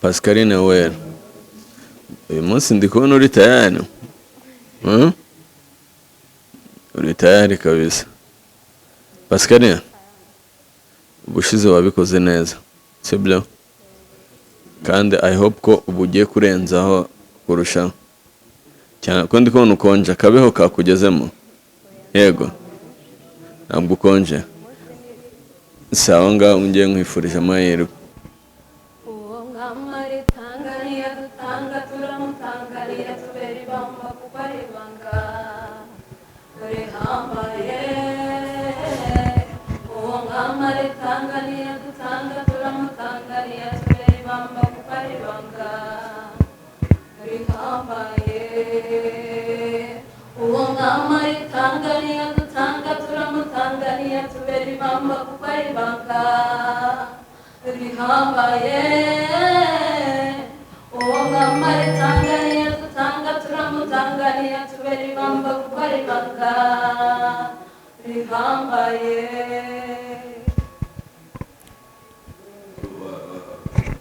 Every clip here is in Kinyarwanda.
Pascaline Uwera. Uyu munsi ndi kubona uri tayari. Uri tayari kabisa. Pascaline, ubushize wabikoze neza, sibyo? Kandi I hope ko ubu ugiye kurenzaho kurushaho. Cyane ko ndi kubona ukonje, akabeho kakugezemo. Yego. Ntabwo ukonje. Sawa ngaho ngiye nkwifurije amahirwe.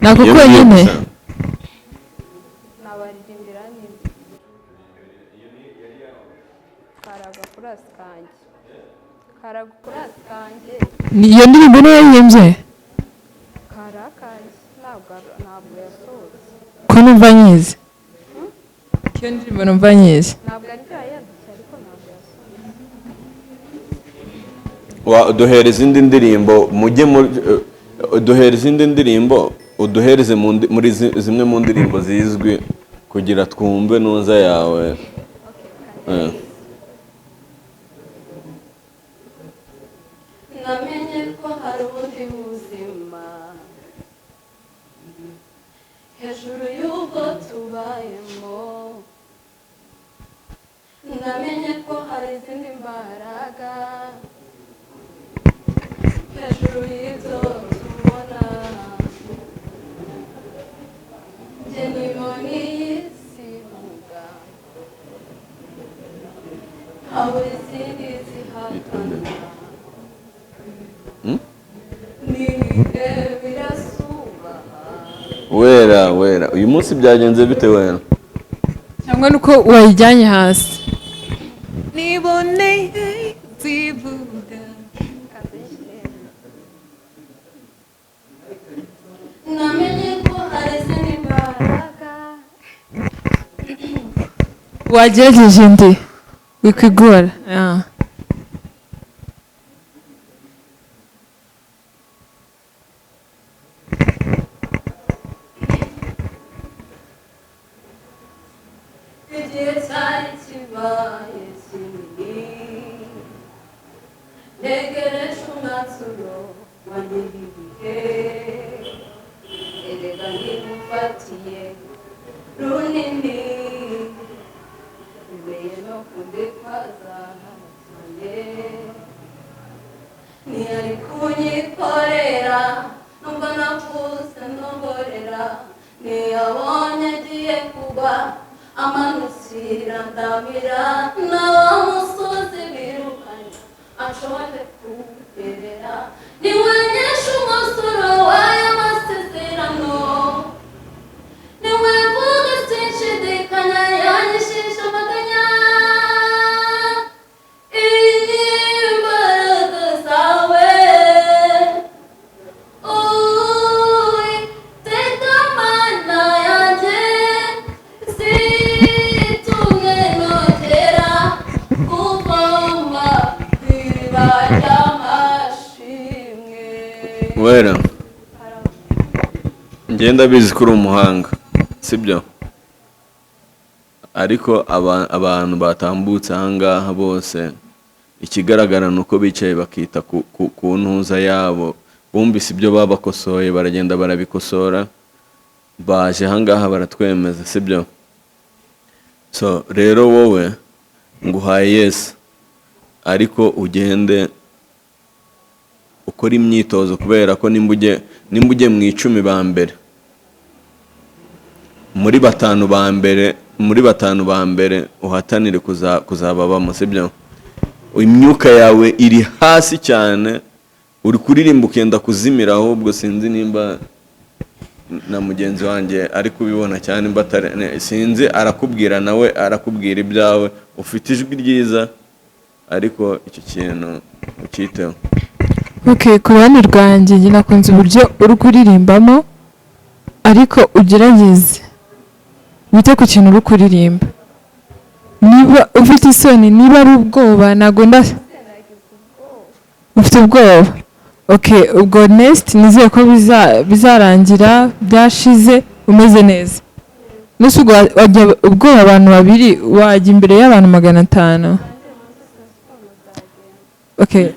Nakukuwe nyine nabaririmbira nyine karaga kanjye iyo ndirimbo niyo yarihimbye karakanjye ntabwo yasohotse ko numva nyizi iyo ndirimbo numva nyizi ntabwo ari yanditse ariko ntabwo yasohotse. Duhera izindi ndirimbo mujye duhera izindi ndirimbo uduhereze muri zimwe mu ndirimbo zizwi kugira twumve nuza yawe. Namenye ko hari ubundi buzima hejuru y'ubwo tubayemo, namenye ko hari izindi mbaraga hejuru y'ibyo tubona. Njye nibona iyi si ivuga habura izindi zihatana. Wera uyu munsi byagenze bite wera? cyangwa nuko wayijyanye hasi niboneye zivuga namenye ko hari izindi mbaraga. wagerageje ndi wikwigora Igihe cyari kibaye kinini ntegereje umwanzuro wanjye ibihe erega ntimufatiye runini bibeye no kundekwaza cyane ntiyari kunyikorera nubwo nakuze ndongorera ntiyabonye agiye kugwa amanukira ndabira na wa musozi birukanye ashobore kugerera niwenyesha umusoro w'ayo masezerano niwevuga sinshidikanya yanyishisha amaganya imbaraga zawe teka mana yanjye Wera, ngenda bizi ko uri umuhanga, sibyo? Ariko abantu batambutse ahangaha bose ikigaragara nuko bicaye bakita ku ntuza yabo, bumvise ibyo babakosoye baragenda barabikosora, baje ahangaha baratwemeza, sibyo? So rero wowe nguhaye yes, ariko ugende ukora imyitozo kubera ko nimba ujye mu 10 ba mbere muri 5 ba mbere uhatanire kuzababamo, sibyo? Imyuka yawe iri hasi cyane, uri kuririmba ukenda kuzimira, ahubwo sinzi nimba na mugenzi wanjye ari kubibona cyane sinzi arakubwira nawe arakubwira ibyawe ufite ijwi ryiza ariko icyo kintu ukiteho. Okay, ku ruhande rwanjye njye nakunze uburyo uri kuririmbamo ariko ugerageze wite ku kintu uri kuririmba. Niba ufite isoni, niba ari ubwoba ntabwo ufite ubwoba. Okay, ubwo next nizeye ko bizarangira byashize umeze neza. Nusu wajya ubwoba abantu babiri wajya imbere y'abantu 500. Okay.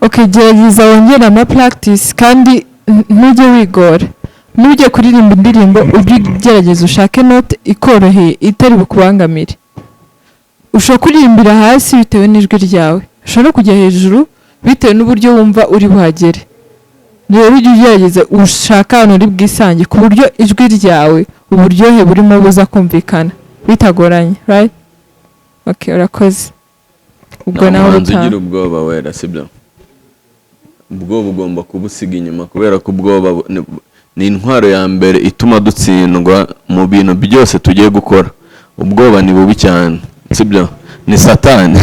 Okay, gerageza wongera ama practice kandi ntujye wigora. Nujye kuririmba indirimbo ujye gerageza ushake note ikoroheye itari bukubangamire. Ushobora kuririmbira hasi bitewe n'ijwi ryawe, ushobora kujya hejuru bitewe n'uburyo wumva uri buhagere. Rero ujye ugerageza ushaka ahantu uri bwisange ku buryo ijwi ryawe uburyohe burimo buza kumvikana bitagoranye, right? Okay, urakoze. Ubwo nawe ugira ubwoba wera sibyo? Ubwoba ugomba kubusiga inyuma kubera ko ubwoba ni intwaro ya mbere ituma dutsindwa mu bintu byose tugiye gukora. Ubwoba ni bubi cyane sibyo? Ni satani.